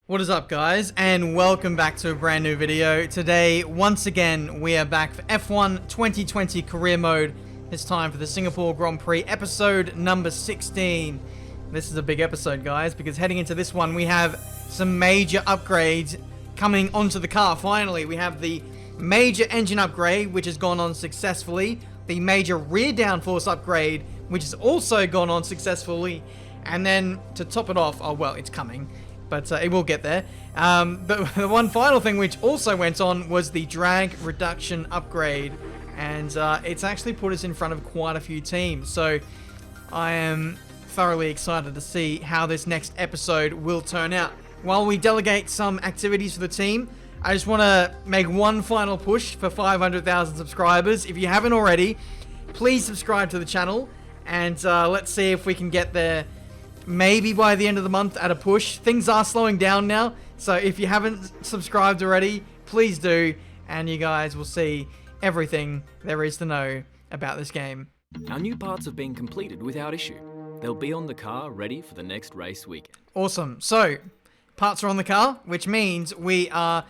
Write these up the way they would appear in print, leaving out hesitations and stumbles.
What is up, guys, and welcome back to a brand new video. Today, once again, we are back for F1 2020 career mode. It's time for the Singapore Grand Prix episode number 16. This is a big episode, guys, because heading into this one, we have some major upgrades coming onto the car. Finally, we have the major engine upgrade, which has gone on successfully, the major rear downforce upgrade, which has also gone on successfully, and then to top it off, oh well, it's coming. But it will get there. But the one final thing which also went on was the drag reduction upgrade. And it's actually put us in front of quite a few teams. So I am thoroughly excited to see how this next episode will turn out. While we delegate some activities for the team, I just want to make one final push for 500,000 subscribers. If you haven't already, please subscribe to the channel. And let's see if we can get there. Maybe by the end of the month at a push. Things are slowing down now, so if you haven't subscribed already, please do, and you guys will see everything there is to know about this game. Our new parts have been completed without issue. They'll be on the car ready for the next race weekend. Awesome. So, parts are on the car, which means we are,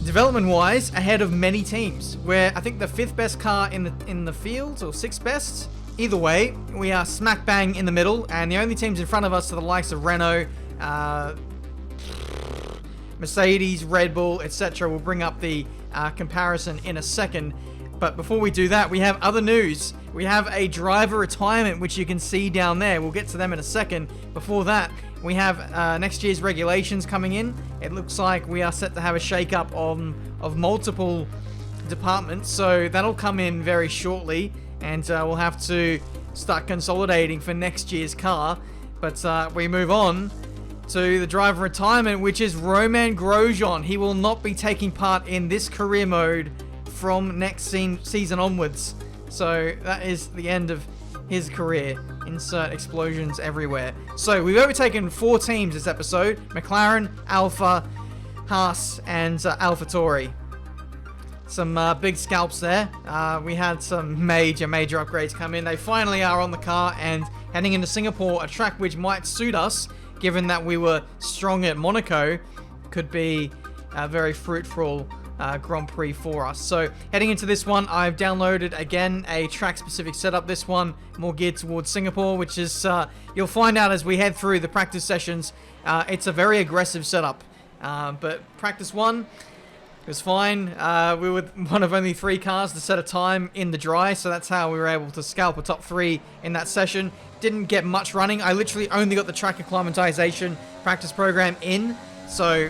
development-wise, ahead of many teams. We're, I think, the 5th best car in the field, or 6th best. Either way, we are smack bang in the middle, and the only teams in front of us are the likes of Renault, Mercedes, Red Bull, etc. We'll bring up the comparison in a second. But before we do that, we have other news. We have a driver retirement, which you can see down there. We'll get to them in a second. Before that, we have next year's regulations coming in. It looks like we are set to have a shake-up of multiple departments, so that'll come in very shortly. And we'll have to start consolidating for next year's car. But we move on to the driver retirement, which is Romain Grosjean. He will not be taking part in this career mode from next season onwards. So that is the end of his career. Insert explosions everywhere. So we've overtaken 4 teams this episode. McLaren, Alfa, Haas, and AlphaTauri. Some big scalps there. We had some major upgrades come in. They finally are on the car and heading into Singapore, a track which might suit us, given that we were strong at Monaco, could be a very fruitful Grand Prix for us. So heading into this one, I've downloaded again a track-specific setup. This one more geared towards Singapore, which is, you'll find out as we head through the practice sessions, it's a very aggressive setup. But practice 1, it was fine. We were one of only 3 cars to set a time in the dry, so that's how we were able to scalp a top 3 in that session. Didn't get much running. I literally only got the track acclimatization practice program in, so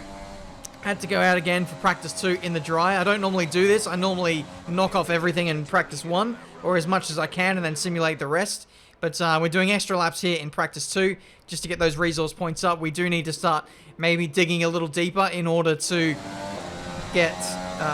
had to go out again for practice 2 in the dry. I don't normally do this. I normally knock off everything in practice 1, or as much as I can, and then simulate the rest. But we're doing extra laps here in practice 2, just to get those resource points up. We do need to start maybe digging a little deeper in order to get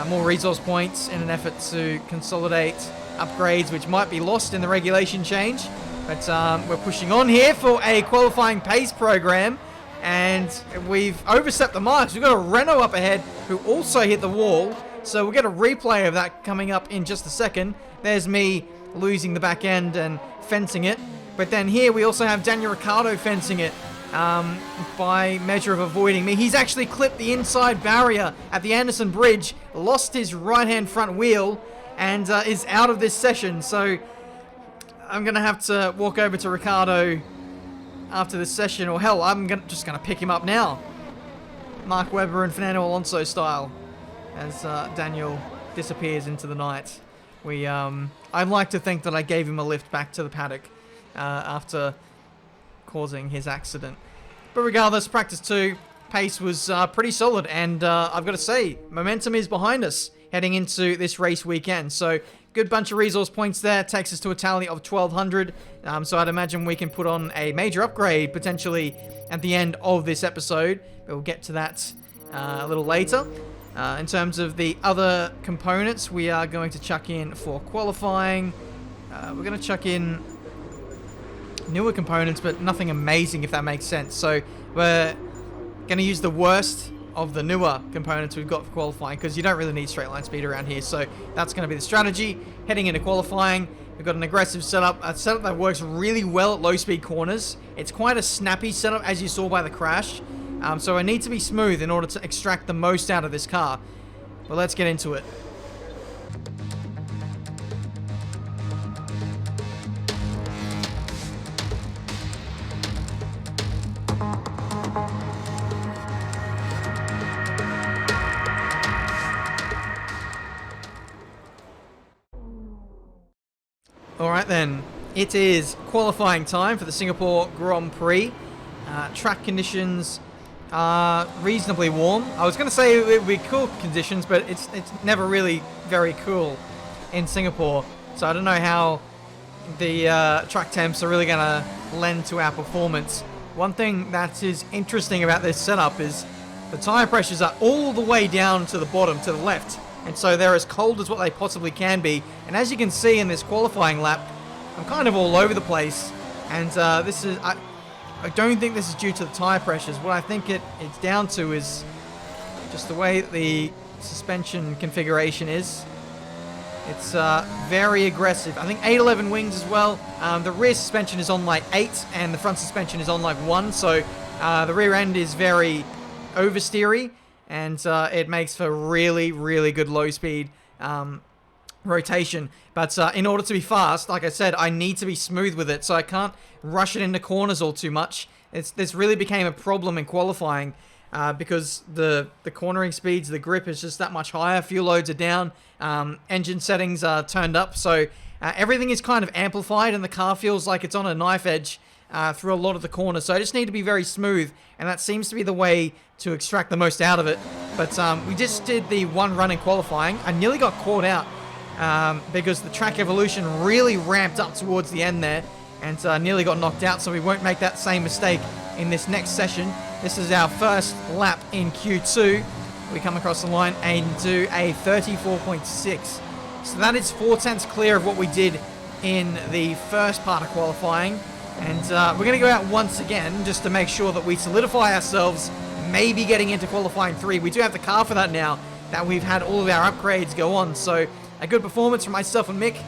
more resource points in an effort to consolidate upgrades which might be lost in the regulation change. But we're pushing on here for a qualifying pace program, and we've overstepped the marks. We've got a Renault up ahead who also hit the wall, so we'll get a replay of that coming up in just a second. There's me losing the back end and fencing it, but then here we also have Daniel Ricciardo fencing it. By measure of avoiding me. He's actually clipped the inside barrier at the Anderson Bridge, lost his right-hand front wheel, and is out of this session. So I'm going to have to walk over to Ricciardo after this session, or hell, I'm just going to pick him up now. Mark Webber and Fernando Alonso style, as Daniel disappears into the night. I'd like to think that I gave him a lift back to the paddock after causing his accident. But regardless, practice 2, pace was pretty solid, and I've got to say, momentum is behind us heading into this race weekend. So good bunch of resource points there, takes us to a tally of 1,200. So I'd imagine we can put on a major upgrade potentially at the end of this episode. But we'll get to that a little later. In terms of the other components, we are going to chuck in for qualifying. We're going to chuck in newer components, but nothing amazing, if that makes sense. So we're going to use the worst of the newer components we've got for qualifying, because you don't really need straight line speed around here. So that's going to be the strategy. Heading into qualifying, we've got an aggressive setup, a setup that works really well at low speed corners. It's quite a snappy setup, as you saw by the crash. So I need to be smooth in order to extract the most out of this car. But let's get into it. Alright then, it is qualifying time for the Singapore Grand Prix. Track conditions are reasonably warm. I was going to say it would be cool conditions, but it's never really very cool in Singapore. So I don't know how the track temps are really going to lend to our performance. One thing that is interesting about this setup is the tyre pressures are all the way down to the bottom, to the left. And so they're as cold as what they possibly can be. And as you can see in this qualifying lap, I'm kind of all over the place. And this is... I don't think this is due to the tyre pressures. What I think it's down to is just the way the suspension configuration is. It's very aggressive. I think 811 wings as well. The rear suspension is on like 8 and the front suspension is on like 1. So the rear end is very oversteery and it makes for really, really good low speed rotation. But in order to be fast, like I said, I need to be smooth with it, so I can't rush it into corners all too much. This really became a problem in qualifying because the cornering speeds, the grip is just that much higher, fuel loads are down, engine settings are turned up, so everything is kind of amplified and the car feels like it's on a knife edge through a lot of the corners. So I just need to be very smooth, and that seems to be the way to extract the most out of it. But we just did the one run in qualifying. I nearly got caught out because the track evolution really ramped up towards the end there and nearly got knocked out, so we won't make that same mistake in this next session. This is our first lap in Q2. We come across the line and do a 34.6. So that is 4/10 clear of what we did in the first part of qualifying. And we're going to go out once again just to make sure that we solidify ourselves, maybe getting into qualifying 3. We do have the car for that now, that we've had all of our upgrades go on. So a good performance from myself and Mick,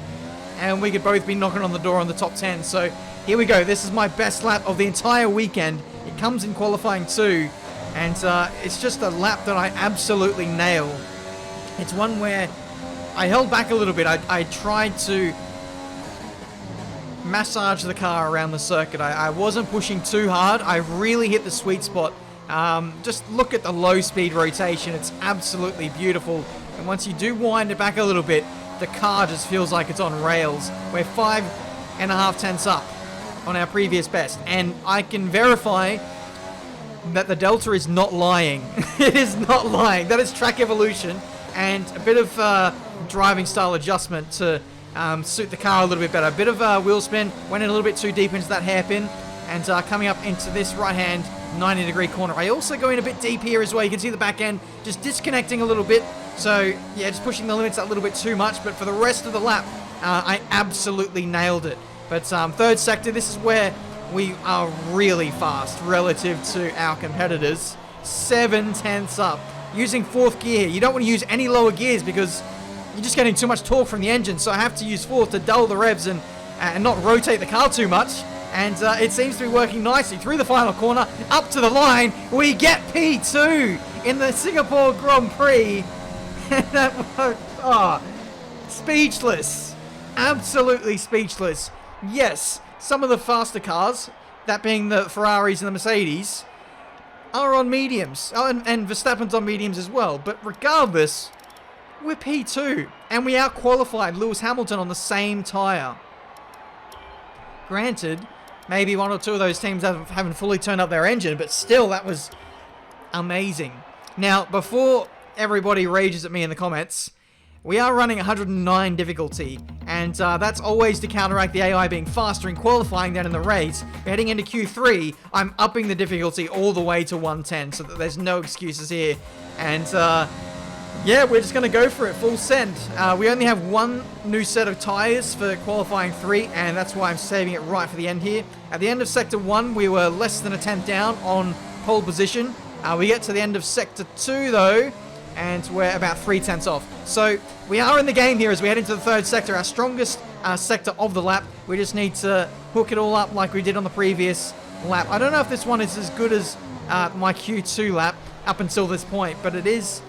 and we could both be knocking on the door on the top 10. So here we go. This is my best lap of the entire weekend. It comes in qualifying 2, and it's just a lap that I absolutely nail. It's one where I held back a little bit. I tried to massage the car around the circuit. I wasn't pushing too hard. I really hit the sweet spot. Just look at the low speed rotation. It's absolutely beautiful. And once you do wind it back a little bit, the car just feels like it's on rails. We're 5.5 tenths up on our previous best. And I can verify that the Delta is not lying. It is not lying. That is track evolution and a bit of driving style adjustment to suit the car a little bit better. A bit of wheel spin, went in a little bit too deep into that hairpin, and coming up into this right-hand 90-degree corner. I also go in a bit deep here as well. You can see the back end just disconnecting a little bit. So, yeah, just pushing the limits a little bit too much. But for the rest of the lap, I absolutely nailed it. But third sector, this is where we are really fast relative to our competitors. 7/10 up. Using fourth gear. You don't want to use any lower gears because you're just getting too much torque from the engine. So I have to use fourth to dull the revs and not rotate the car too much. And it seems to be working nicely. Through the final corner, up to the line, we get P2 in the Singapore Grand Prix. That was, speechless. Absolutely speechless. Yes, some of the faster cars, that being the Ferraris and the Mercedes, are on mediums. Oh, and Verstappen's on mediums as well. But regardless, we're P2. And we out-qualified Lewis Hamilton on the same tyre. Granted, maybe one or two of those teams haven't fully turned up their engine, but still, that was amazing. Now, before everybody rages at me in the comments, we are running 109 difficulty, and that's always to counteract the AI being faster in qualifying than in the race. Heading into Q3, I'm upping the difficulty all the way to 110, so that there's no excuses here. And yeah, we're just going to go for it, full send. We only have one new set of tyres for qualifying 3, and that's why I'm saving it right for the end here. At the end of Sector 1, we were less than a tenth down on pole position. We get to the end of Sector 2, though, and we're about 3/10 off. So we are in the game here as we head into the third sector, our strongest sector of the lap. We just need to hook it all up like we did on the previous lap. I don't know if this one is as good as my Q2 lap up until this point, but it is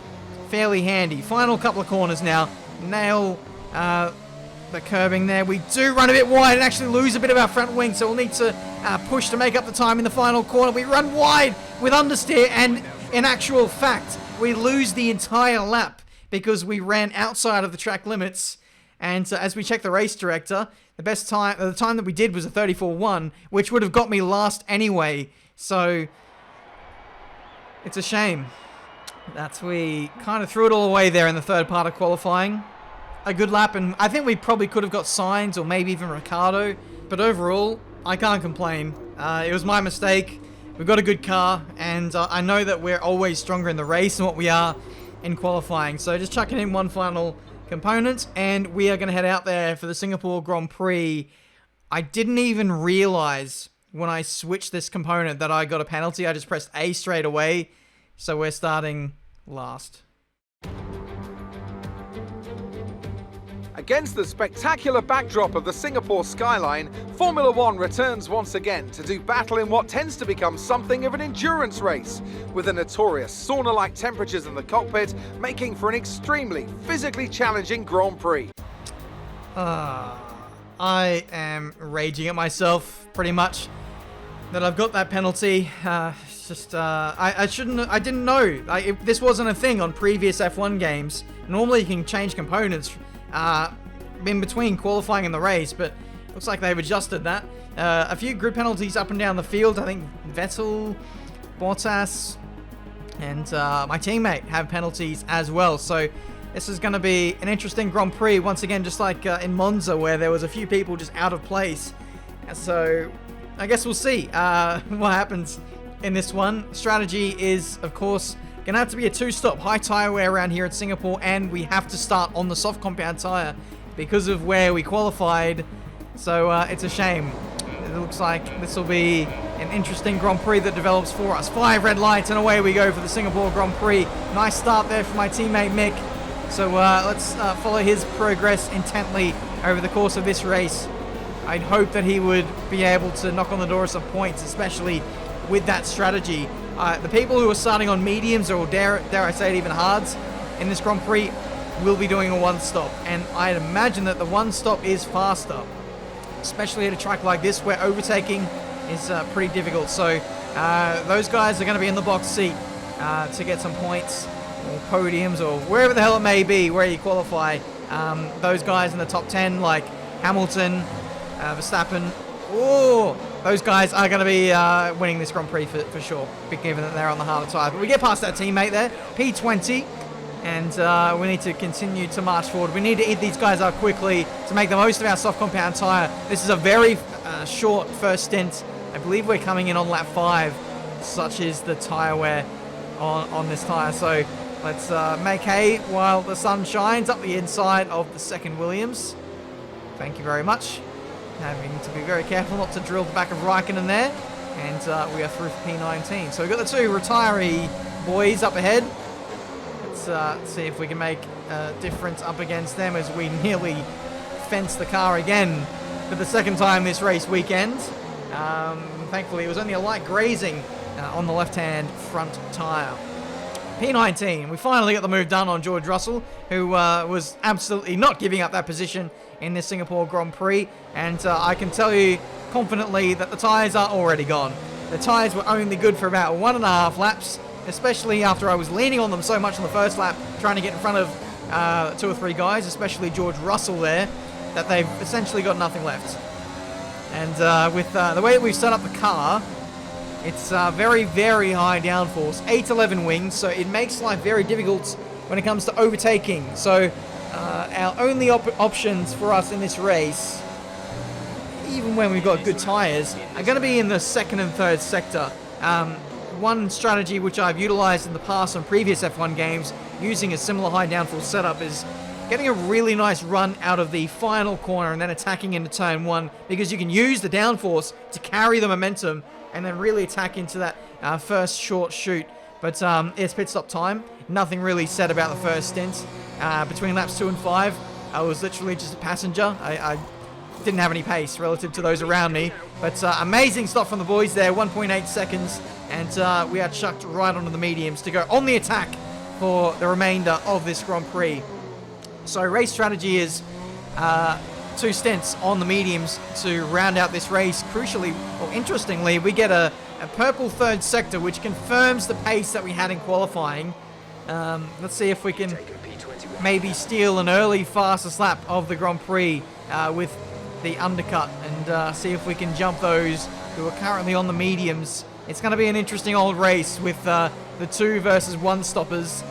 fairly handy. Final couple of corners now. Nail the curbing there. We do run a bit wide and actually lose a bit of our front wing, so we'll need to push to make up the time in the final corner. We run wide with understeer, and in actual fact, we lose the entire lap because we ran outside of the track limits. And as we check the race director, the time that we did was a 34.1, which would have got me last anyway. So it's a shame that we kind of threw it all away there in the third part of qualifying. A good lap, and I think we probably could have got Sainz or maybe even Ricciardo, but overall, I can't complain. It was my mistake. We've got a good car, and I know that we're always stronger in the race than what we are in qualifying. So just chucking in one final component, and we are going to head out there for the Singapore Grand Prix. I didn't even realize when I switched this component that I got a penalty. I just pressed A straight away, so we're starting last. Against the spectacular backdrop of the Singapore skyline, Formula One returns once again to do battle in what tends to become something of an endurance race, with the notorious sauna-like temperatures in the cockpit making for an extremely physically challenging Grand Prix. I am raging at myself, pretty much, that I've got that penalty. It's just, I didn't know. This wasn't a thing on previous F1 games. Normally you can change components in between qualifying and the race, but looks like they've adjusted that. A few grid penalties up and down the field. I think Vettel, Bottas, and my teammate have penalties as well. So this is going to be an interesting Grand Prix once again, just like in Monza, where there was a few people just out of place. So I guess we'll see what happens in this one. Strategy is, of course, gonna have to be a two-stop high tire wear around here at Singapore, and we have to start on the soft compound tire because of where we qualified. So it's a shame. It looks like this will be an interesting Grand Prix that develops for us. 5 red lights and away we go for the Singapore Grand Prix. Nice start there for my teammate Mick. So let's follow his progress intently over the course of this race. I'd hope that he would be able to knock on the door of some points, especially with that strategy. The people who are starting on mediums, or dare I say it, even hards in this Grand Prix, will be doing a one-stop. And I'd imagine that the one-stop is faster, especially at a track like this where overtaking is pretty difficult. So those guys are going to be in the box seat to get some points or podiums or wherever the hell it may be where you qualify. Those guys in the top 10 like Hamilton, Verstappen, those guys are going to be winning this Grand Prix for sure, given that they're on the harder tire. But we get past that teammate there, P20, and we need to continue to march forward. We need to eat these guys up quickly to make the most of our soft compound tire. This is a very short first stint. I believe we're coming in on lap 5. Such is the tire wear on this tire. So let's make hay while the sun shines up the inside of the second Williams. Thank you very much. Having to be very careful not to drill the back of Raikkonen there. And we are through for P19. So we've got the 2 retiree boys up ahead. Let's see if we can make a difference up against them as we nearly fence the car again for the second time this race weekend. Thankfully, it was only a light grazing on the left-hand front tyre. P19, we finally got the move done on George Russell, who was absolutely not giving up that position in this Singapore Grand Prix, and I can tell you confidently that the tyres are already gone. The tyres were only good for about 1.5 laps, especially after I was leaning on them so much on the first lap, trying to get in front of 2 or 3 guys, especially George Russell there, that they've essentially got nothing left. And with the way that we've set up the car, it's very, very high downforce, 811 wings, so it makes life very difficult when it comes to overtaking. So our only options for us in this race, even when we've got good tyres, are going to be in the second and third sector. One strategy which I've utilized in the past on previous F1 games, using a similar high downforce setup, is getting a really nice run out of the final corner and then attacking into turn 1, because you can use the downforce to carry the momentum and then really attack into that first short shoot. But it's pit stop time. Nothing really said about the first stint. Between laps 2 and 5, I was literally just a passenger. I didn't have any pace relative to those around me. But amazing stop from the boys there, 1.8 seconds and we are chucked right onto the mediums to go on the attack for the remainder of this Grand Prix. So race strategy is 2 stints on the mediums to round out this race. Crucially, or interestingly, we get a purple third sector, which confirms the pace that we had in qualifying. Let's see if we can maybe steal an early fastest lap of the Grand Prix with the undercut, and see if we can jump those who are currently on the mediums. It's going to be an interesting old race with the 2 versus 1 stoppers.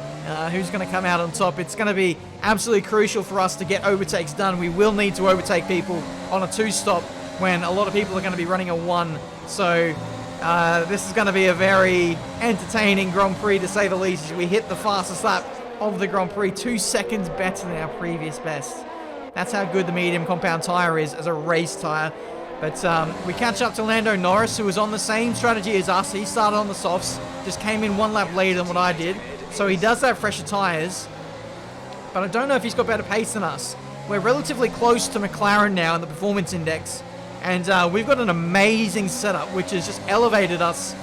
Who's going to come out on top? It's going to be absolutely crucial for us to get overtakes done. We will need to overtake people on a 2-stop when a lot of people are going to be running a 1. So this is going to be a very entertaining Grand Prix, to say the least, as we hit the fastest lap of the Grand Prix, 2 seconds better than our previous best. That's how good the medium compound tyre is as a race tyre. But we catch up to Lando Norris, who was on the same strategy as us. He started on the softs, just came in 1 lap later than what I did. So he does have fresher tyres, but I don't know if he's got better pace than us. We're relatively close to McLaren now in the performance index, and we've got an amazing setup, which has just elevated us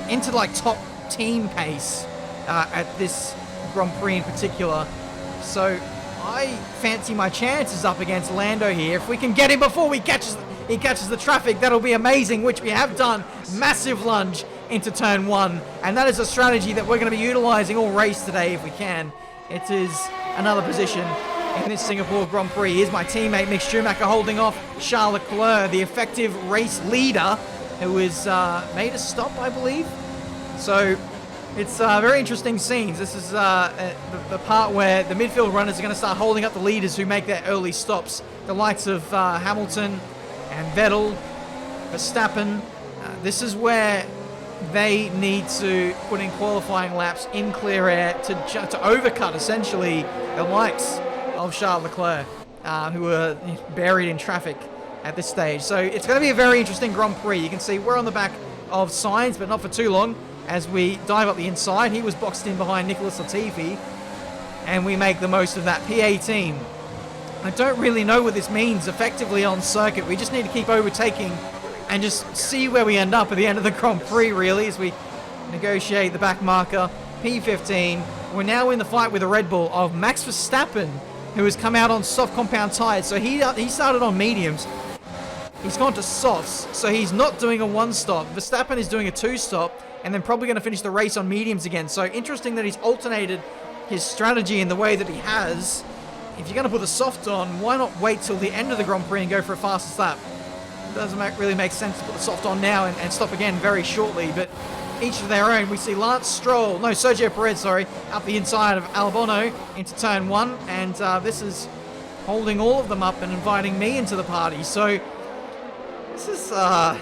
into like top team pace at this Grand Prix in particular. So I fancy my chances up against Lando here. If we can get him before he catches the traffic, that'll be amazing, which we have done. Massive lunge into turn 1, and that is a strategy that we're going to be utilizing all race today if we can. It is another position in this Singapore Grand Prix. Here's my teammate Mick Schumacher holding off Charles Leclerc, the effective race leader, who is made a stop, I believe. So it's very interesting scenes. This is the part where the midfield runners are going to start holding up the leaders who make their early stops. The likes of Hamilton and Vettel, Verstappen. This is where they need to put in qualifying laps in clear air to overcut, essentially, the likes of Charles Leclerc, who are buried in traffic at this stage. So it's going to be a very interesting Grand Prix. You can see we're on the back of Sainz, but not for too long, as we dive up the inside. He was boxed in behind Nicholas Latifi, and we make the most of that P18. I don't really know what this means effectively on circuit. We just need to keep overtaking and just see where we end up at the end of the Grand Prix, really, as we negotiate the back marker. P15. We're now in the fight with a Red Bull of Max Verstappen, who has come out on soft compound tyres. So he started on mediums. He's gone to softs, so he's not doing a 1-stop. Verstappen is doing a 2-stop, and then probably going to finish the race on mediums again. So interesting that he's alternated his strategy in the way that he has. If you're going to put the soft on, why not wait till the end of the Grand Prix and go for a fastest lap? It doesn't really make sense to put the soft on now and stop again very shortly, but each of their own. We see Sergio Perez, up the inside of Albon into turn 1, and this is holding all of them up and inviting me into the party. So this is a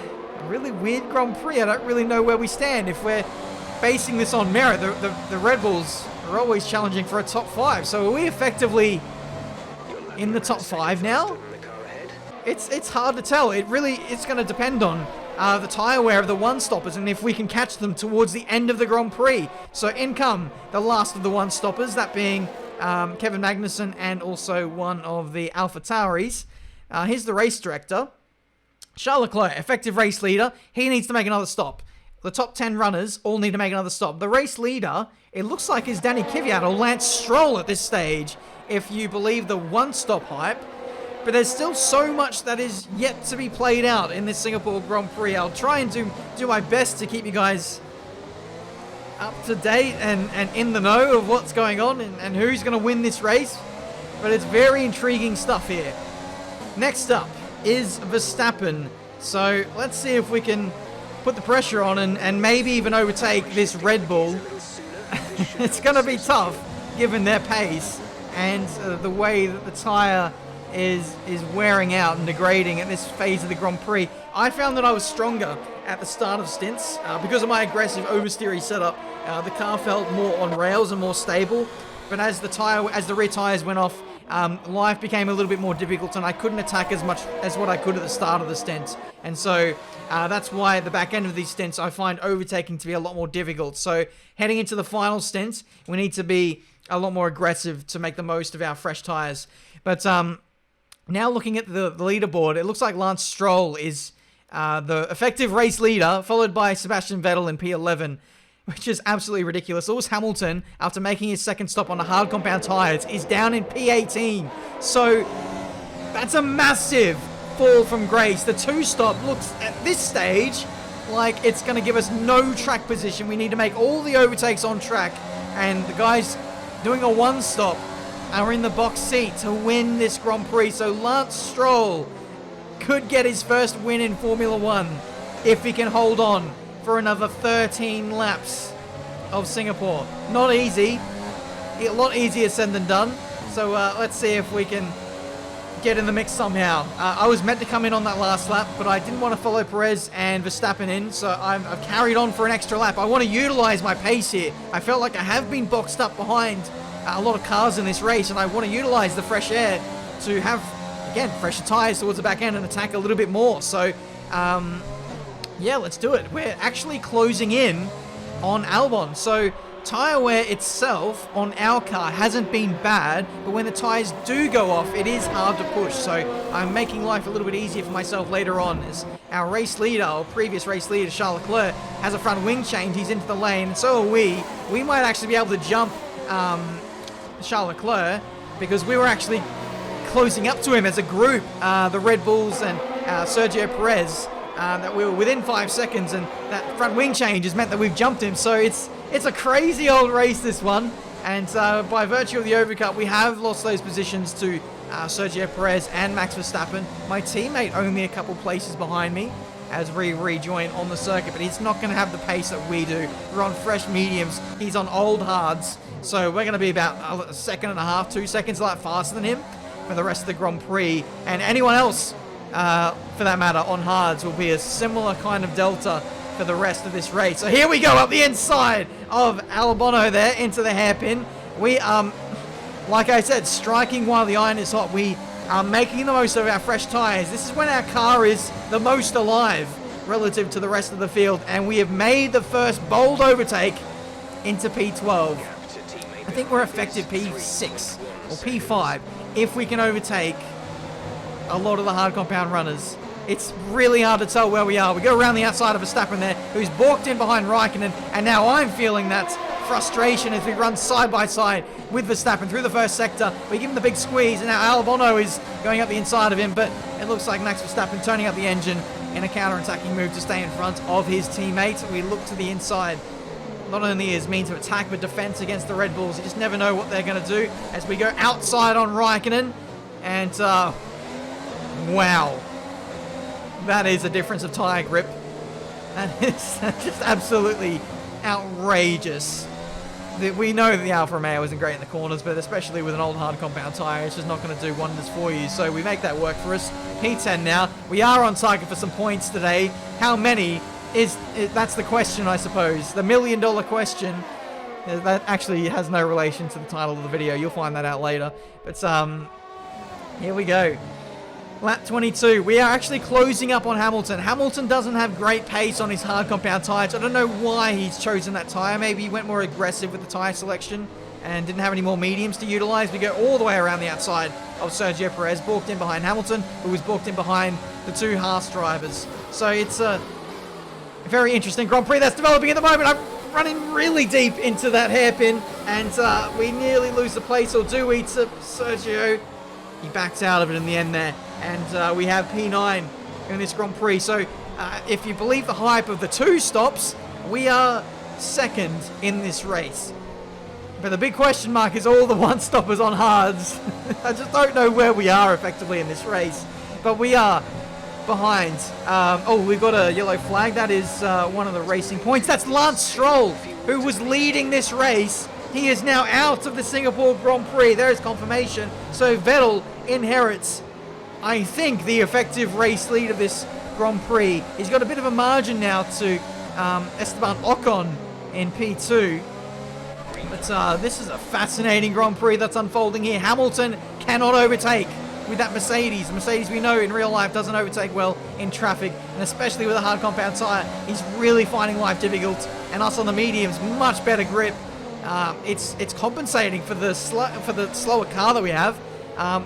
really weird Grand Prix. I don't really know where we stand. If we're basing this on merit, the Red Bulls are always challenging for a top 5. So are we effectively in the top 5 now? It's hard to tell. It's going to depend on the tyre wear of the 1-stoppers and if we can catch them towards the end of the Grand Prix. So in come the last of the 1-stoppers, that being Kevin Magnussen and also one of the AlphaTauris. Here's the race director. Charles Leclerc, effective race leader. He needs to make another stop. The top 10 runners all need to make another stop. The race leader, it looks like, is Danny Kvyat or Lance Stroll at this stage, if you believe the 1-stop hype. But there's still so much that is yet to be played out in this Singapore Grand Prix. I'll try and do my best to keep you guys up to date and in the know of what's going on and who's going to win this race. But it's very intriguing stuff here. Next up is Verstappen. So let's see if we can put the pressure on and maybe even overtake this Red Bull. It's going to be tough given their pace and the way that the tyre is wearing out and degrading at this phase of the Grand Prix. I found that I was stronger at the start of stints because of my aggressive oversteery setup. The car felt more on rails and more stable, but as the rear tyres went off, life became a little bit more difficult and I couldn't attack as much as what I could at the start of the stint. And so that's why at the back end of these stints I find overtaking to be a lot more difficult. So heading into the final stint, we need to be a lot more aggressive to make the most of our fresh tyres. But now looking at the leaderboard, it looks like Lance Stroll is the effective race leader, followed by Sebastian Vettel in P11, which is absolutely ridiculous. Lewis Hamilton, after making his second stop on the hard compound tires, is down in P18. So that's a massive fall from grace. The 2-stop looks at this stage like it's going to give us no track position. We need to make all the overtakes on track, and the guys doing a 1-stop are in the box seat to win this Grand Prix. So Lance Stroll could get his first win in Formula 1 if he can hold on for another 13 laps of Singapore. Not easy. A lot easier said than done. So let's see if we can get in the mix somehow. I was meant to come in on that last lap, but I didn't want to follow Perez and Verstappen in, so I've carried on for an extra lap. I want to utilize my pace here. I felt like I have been boxed up behind a lot of cars in this race, and I want to utilize the fresh air to have, again, fresher tires towards the back end and attack a little bit more. So, yeah, let's do it. We're actually closing in on Albon. So, tire wear itself on our car hasn't been bad, but when the tires do go off, it is hard to push. So, I'm making life a little bit easier for myself later on, as our race leader, or previous race leader, Charles Leclerc, has a front wing change. He's into the lane, and so are we. We might actually be able to jump Charles Leclerc, because we were actually closing up to him as a group, the Red Bulls and Sergio Perez, that we were within 5 seconds, and that front wing change has meant that we've jumped him. So it's a crazy old race, this one, and by virtue of the overcut, we have lost those positions to Sergio Perez and Max Verstappen. My teammate only a couple places behind me as we rejoin on the circuit, but he's not going to have the pace that we do. We're on fresh mediums, he's on old hards, so we're going to be about a second and a half, 2 seconds a lot faster than him for the rest of the Grand Prix. And anyone else, for that matter, on hards will be a similar kind of delta for the rest of this race. So here we go, up the inside of Albon there into the hairpin. We, like I said, striking while the iron is hot. We are making the most of our fresh tires. This is when our car is the most alive relative to the rest of the field, and we have made the first bold overtake into P12. I think we're effective P6 or P5 if we can overtake a lot of the hard compound runners. It's really hard to tell where we are. We go around the outside of Verstappen there, who's balked in behind Raikkonen, and now I'm feeling that frustration as we run side by side with Verstappen through the first sector. We give him the big squeeze, and now Albon is going up the inside of him, but it looks like Max Verstappen turning up the engine in a counter-attacking move to stay in front of his teammate. We look to the inside. Not only is means of attack, but defense against the Red Bulls. You just never know what they're going to do as we go outside on Raikkonen. And, wow. That is a difference of tire grip. That is just absolutely outrageous. We know that the Alfa Romeo isn't great in the corners, but especially with an old hard compound tire, it's just not going to do wonders for you. So we make that work for us. P10 now. We are on target for some points today. How many? That's the question, I suppose. The $1 million question. That actually has no relation to the title of the video. You'll find that out later. But here we go. Lap 22. We are actually closing up on Hamilton. Hamilton doesn't have great pace on his hard compound tires. I don't know why he's chosen that tire. Maybe he went more aggressive with the tire selection and didn't have any more mediums to utilize. We go all the way around the outside of Sergio Perez, balked in behind Hamilton, who was balked in behind the two Haas drivers. So it's a very interesting Grand Prix that's developing at the moment. I'm running really deep into that hairpin, and we nearly lose the place, or do we, to Sergio. He backs out of it in the end there, and we have P9 in this Grand Prix. So if you believe the hype of the 2 stops, we are second in this race. But the big question mark is all the 1-stoppers on hards. I just don't know where we are effectively in this race, but we are behind. Oh, we've got a yellow flag. That is one of the racing points. That's Lance Stroll, who was leading this race. He is now out of the Singapore Grand Prix. There is confirmation. So Vettel inherits, I think, the effective race lead of this Grand Prix. He's got a bit of a margin now to Esteban Ocon in P2. But this is a fascinating Grand Prix that's unfolding here. Hamilton cannot overtake with that Mercedes. The Mercedes we know in real life doesn't overtake well in traffic, and especially with a hard compound tire. He's really finding life difficult, and us on the mediums, much better grip. It's compensating for the slower car that we have.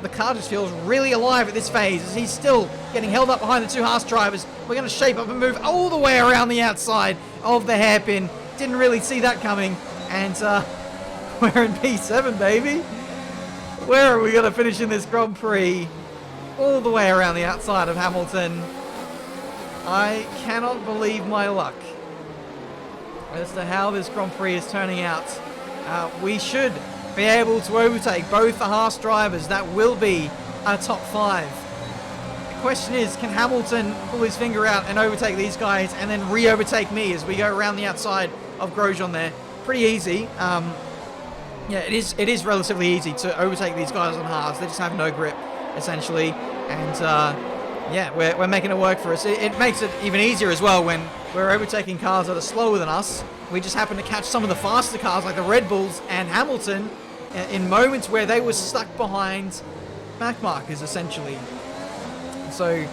The car just feels really alive at this phase as he's still getting held up behind the two Haas drivers. We're going to shape up and move all the way around the outside of the hairpin. Didn't really see that coming. And we're in P7, baby. Where are we going to finish in this Grand Prix? All the way around the outside of Hamilton. I cannot believe my luck as to how this Grand Prix is turning out. We should be able to overtake both the Haas drivers. That will be our top 5. The question is, can Hamilton pull his finger out and overtake these guys and then re-overtake me as we go around the outside of Grosjean there? Pretty easy. Yeah, it is relatively easy to overtake these guys on Haas. They just have no grip, essentially. And yeah, we're making it work for us. It makes it even easier as well when we're overtaking cars that are slower than us. We just happen to catch some of the faster cars like the Red Bulls and Hamilton in moments where they were stuck behind back markers, essentially. So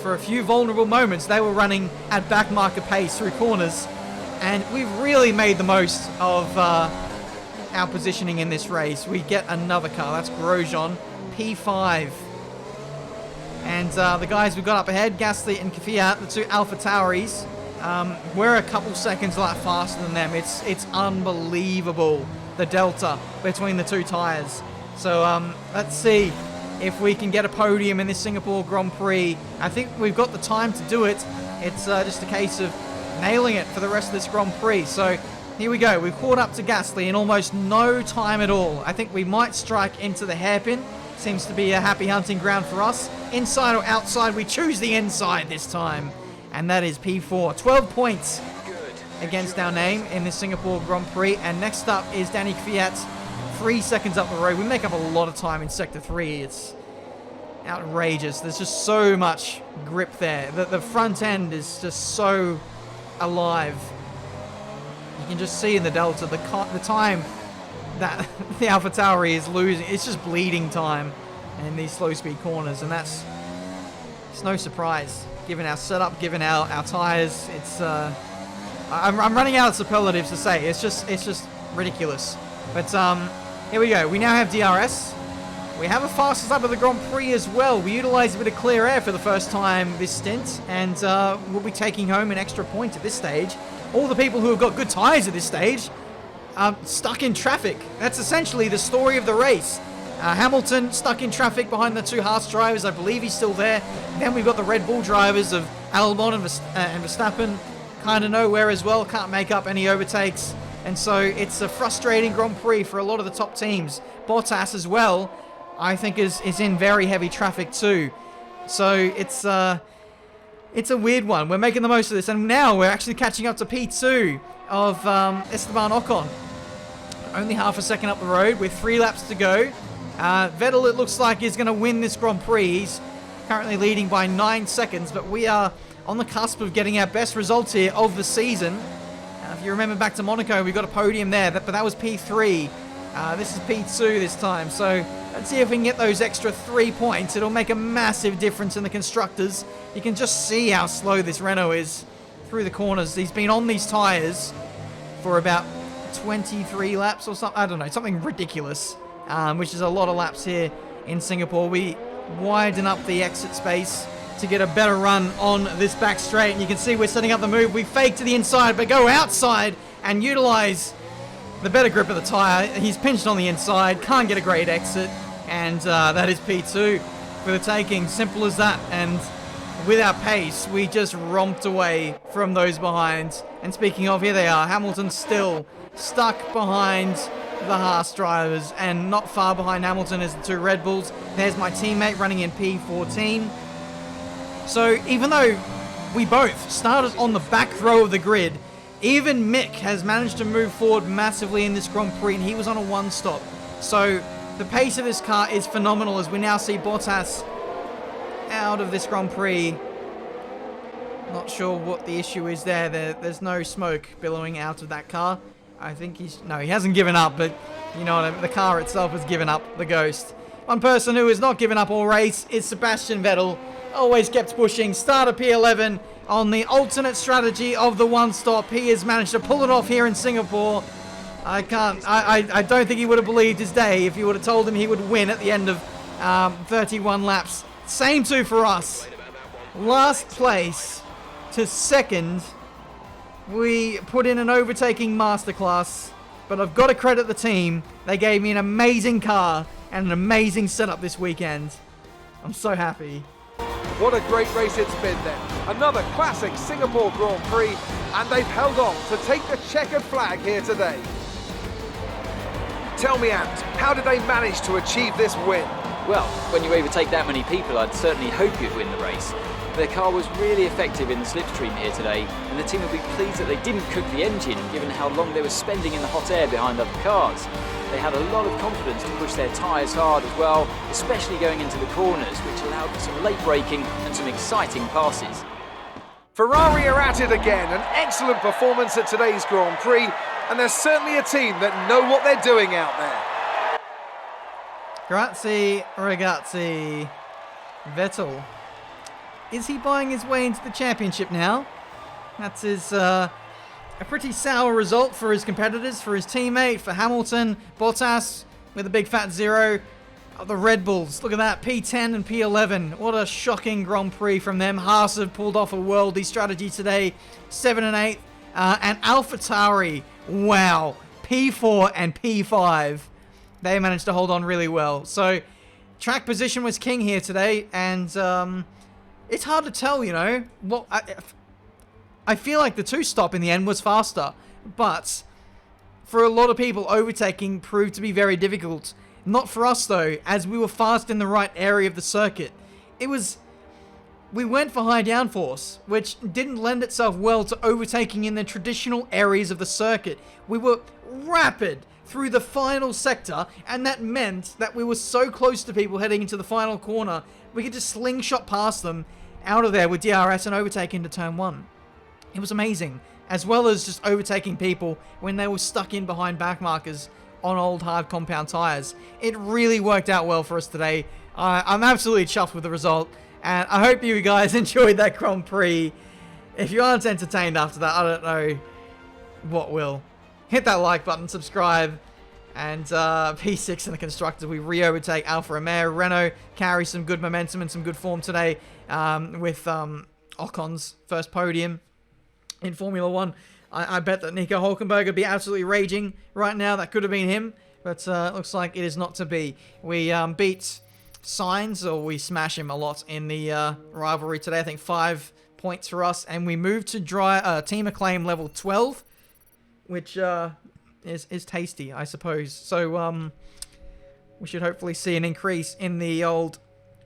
for a few vulnerable moments, they were running at back marker pace through corners, and we've really made the most of our positioning in this race. We get another car. That's Grosjean, P5. And the guys we've got up ahead, Gasly and Kvyat, the two Alpha Tauris, we're a couple seconds a lot faster than them. It's unbelievable, the delta between the two tyres. So let's see if we can get a podium in this Singapore Grand Prix. I think we've got the time to do it. It's just a case of nailing it for the rest of this Grand Prix. So here we go. We've caught up to Gasly in almost no time at all. I think we might strike into the hairpin. Seems to be a happy hunting ground for us. Inside or outside, we choose the inside this time. And that is P4. 12 points against our name in the Singapore Grand Prix. And next up is Danny Kvyat, 3 seconds up the road. We make up a lot of time in Sector 3. It's outrageous. There's just so much grip there. The front end is just so alive. You can just see in the delta the time that the Alpha Tauri is losing. It's just bleeding time in these slow speed corners, and it's no surprise given our setup, given our tires. It's I'm running out of superlatives to say. It's just ridiculous. But here we go. We now have DRS. We have a fastest lap of the Grand Prix as well. We utilized a bit of clear air for the first time this stint, and we'll be taking home an extra point at this stage. All the people who have got good tires at this stage stuck in traffic. That's essentially the story of the race. Hamilton stuck in traffic behind the two Haas drivers. I believe he's still there. Then we've got the Red Bull drivers of Albon and Verstappen kind of nowhere as well. Can't make up any overtakes. And so it's a frustrating Grand Prix for a lot of the top teams. Bottas as well, I think, is in very heavy traffic too. So it's a weird one. We're making the most of this. And now we're actually catching up to P2 of Esteban Ocon. Only half a second up the road with 3 laps to go. Vettel, it looks like, is going to win this Grand Prix. He's currently leading by 9 seconds, but we are on the cusp of getting our best results here of the season. If you remember back to Monaco, we got a podium there, but that was P3. This is P2 this time, so let's see if we can get those extra 3 points. It'll make a massive difference in the constructors. You can just see how slow this Renault is through the corners. He's been on these tyres for about 23 laps or something. I don't know, something ridiculous, which is a lot of laps here in Singapore. We widen up the exit space to get a better run on this back straight, and you can see we're setting up the move. We fake to the inside, but go outside and utilize the better grip of the tyre. He's pinched on the inside, can't get a great exit, and that is P2 for the taking. Simple as that. And with our pace, we just romped away from those behind. And speaking of, here they are. Hamilton still stuck behind the Haas drivers, and not far behind Hamilton is the two Red Bulls. There's my teammate running in P14. So even though we both started on the back row of the grid, even Mick has managed to move forward massively in this Grand Prix, and he was on a 1-stop. So the pace of this car is phenomenal as we now see Bottas out of this Grand Prix. Not sure what the issue is there. There's no smoke billowing out of that car. I think he hasn't given up, but you know what I mean, the car itself has given up the ghost. One person who has not given up all race is Sebastian Vettel. Always kept pushing. Start of P11 on the alternate strategy of the 1-stop. He has managed to pull it off here in Singapore. I can't. I don't think he would have believed his day if you would have told him he would win at the end of 31 laps. Same too for us. Last place to second. We put in an overtaking masterclass, but I've got to credit the team. They gave me an amazing car and an amazing setup this weekend. I'm so happy. What a great race it's been then. Another classic Singapore Grand Prix, and they've held on to take the checkered flag here today. Tell me, Ant, how did they manage to achieve this win? Well, when you overtake that many people, I'd certainly hope you'd win the race. Their car was really effective in the slipstream here today, and the team will be pleased that they didn't cook the engine, given how long they were spending in the hot air behind other cars. They had a lot of confidence to push their tyres hard as well, especially going into the corners, which allowed for some late braking and some exciting passes. Ferrari are at it again, an excellent performance at today's Grand Prix, and they're certainly a team that know what they're doing out there. Grazie, ragazzi. Vettel. Is he buying his way into the championship now? That's his, a pretty sour result for his competitors, for his teammate, for Hamilton, Bottas with a big fat 0. The Red Bulls, look at that, P10 and P11. What a shocking Grand Prix from them. Haas have pulled off a worldly strategy today, 7 and 8. And AlphaTauri, wow, P4 and P5. They managed to hold on really well. So, track position was king here today, and it's hard to tell, you know. Well, I feel like the two-stop in the end was faster, but for a lot of people, overtaking proved to be very difficult. Not for us, though, as we were fast in the right area of the circuit. We went for high downforce, which didn't lend itself well to overtaking in the traditional areas of the circuit. We were rapid through the final sector, and that meant that we were so close to people heading into the final corner, we could just slingshot past them out of there with DRS and overtake into turn 1. It was amazing, as well as just overtaking people when they were stuck in behind back markers on old hard compound tires. It really worked out well for us today. I'm absolutely chuffed with the result, and I hope you guys enjoyed that Grand Prix. If you aren't entertained after that, I don't know what will. Hit that like button, subscribe, and P6 in the Constructors, we re-overtake Alfa Romeo. Renault carries some good momentum and some good form today with Ocon's first podium in Formula 1. I bet that Nico Hulkenberg would be absolutely raging right now. That could have been him, but looks like it is not to be. We beat Sainz, or we smash him a lot in the rivalry today. I think 5 points for us, and we moved to Team Acclaim level 12. Which is tasty, I suppose. So we should hopefully see an increase in the old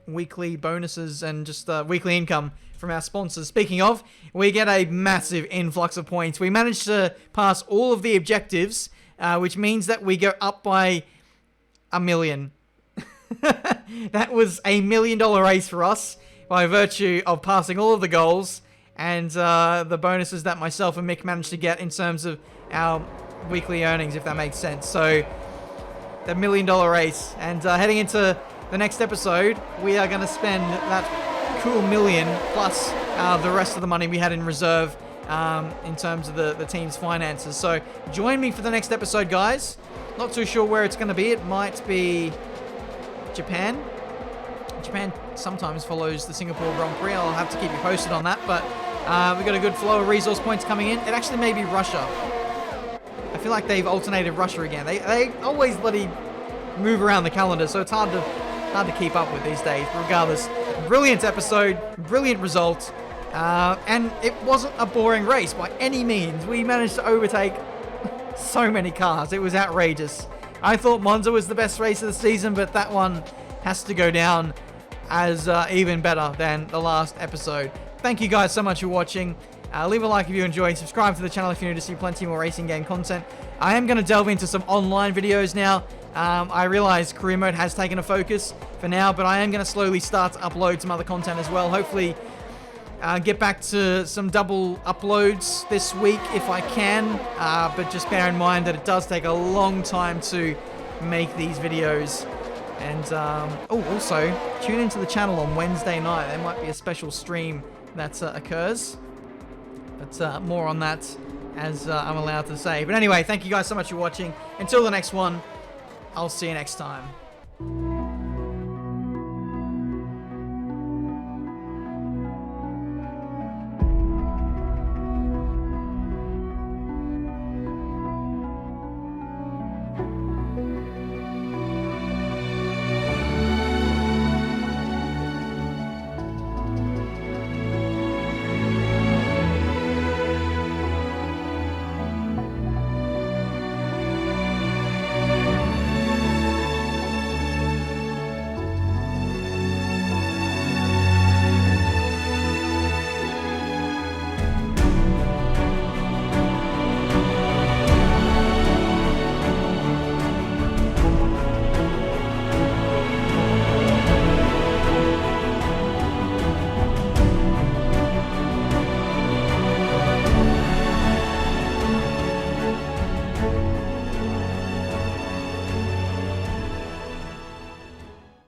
weekly bonuses and just weekly income from our sponsors. Speaking of, we get a massive influx of points. We managed to pass all of the objectives, which means that we go up by $1 million. That was a $1 million race for us by virtue of passing all of the goals and the bonuses that myself and Mick managed to get in terms of our weekly earnings, if that makes sense. So, the $1 million race. And heading into the next episode, we are going to spend that cool $1 million plus the rest of the money we had in reserve in terms of the team's finances. So, join me for the next episode, guys. Not too sure where it's going to be. It might be Japan. Japan sometimes follows the Singapore Grand Prix. I'll have to keep you posted on that. But we've got a good flow of resource points coming in. It actually may be Russia. I feel like they've alternated Russia again. They always bloody move around the calendar, so it's hard to keep up with these days. But regardless, brilliant episode, brilliant result, and it wasn't a boring race by any means. We managed to overtake so many cars. It was outrageous. I thought Monza was the best race of the season, but that one has to go down as even better than the last episode. Thank you guys so much for watching. Leave a like if you enjoyed. Subscribe to the channel if you're new to see plenty more racing game content. I am going to delve into some online videos now. I realize career mode has taken a focus for now, but I am going to slowly start to upload some other content as well. Hopefully get back to some double uploads this week if I can. But just bear in mind that it does take a long time to make these videos. And also tune into the channel on Wednesday night. There might be a special stream that occurs. But more on that as I'm allowed to say. But anyway, thank you guys so much for watching. Until the next one, I'll see you next time.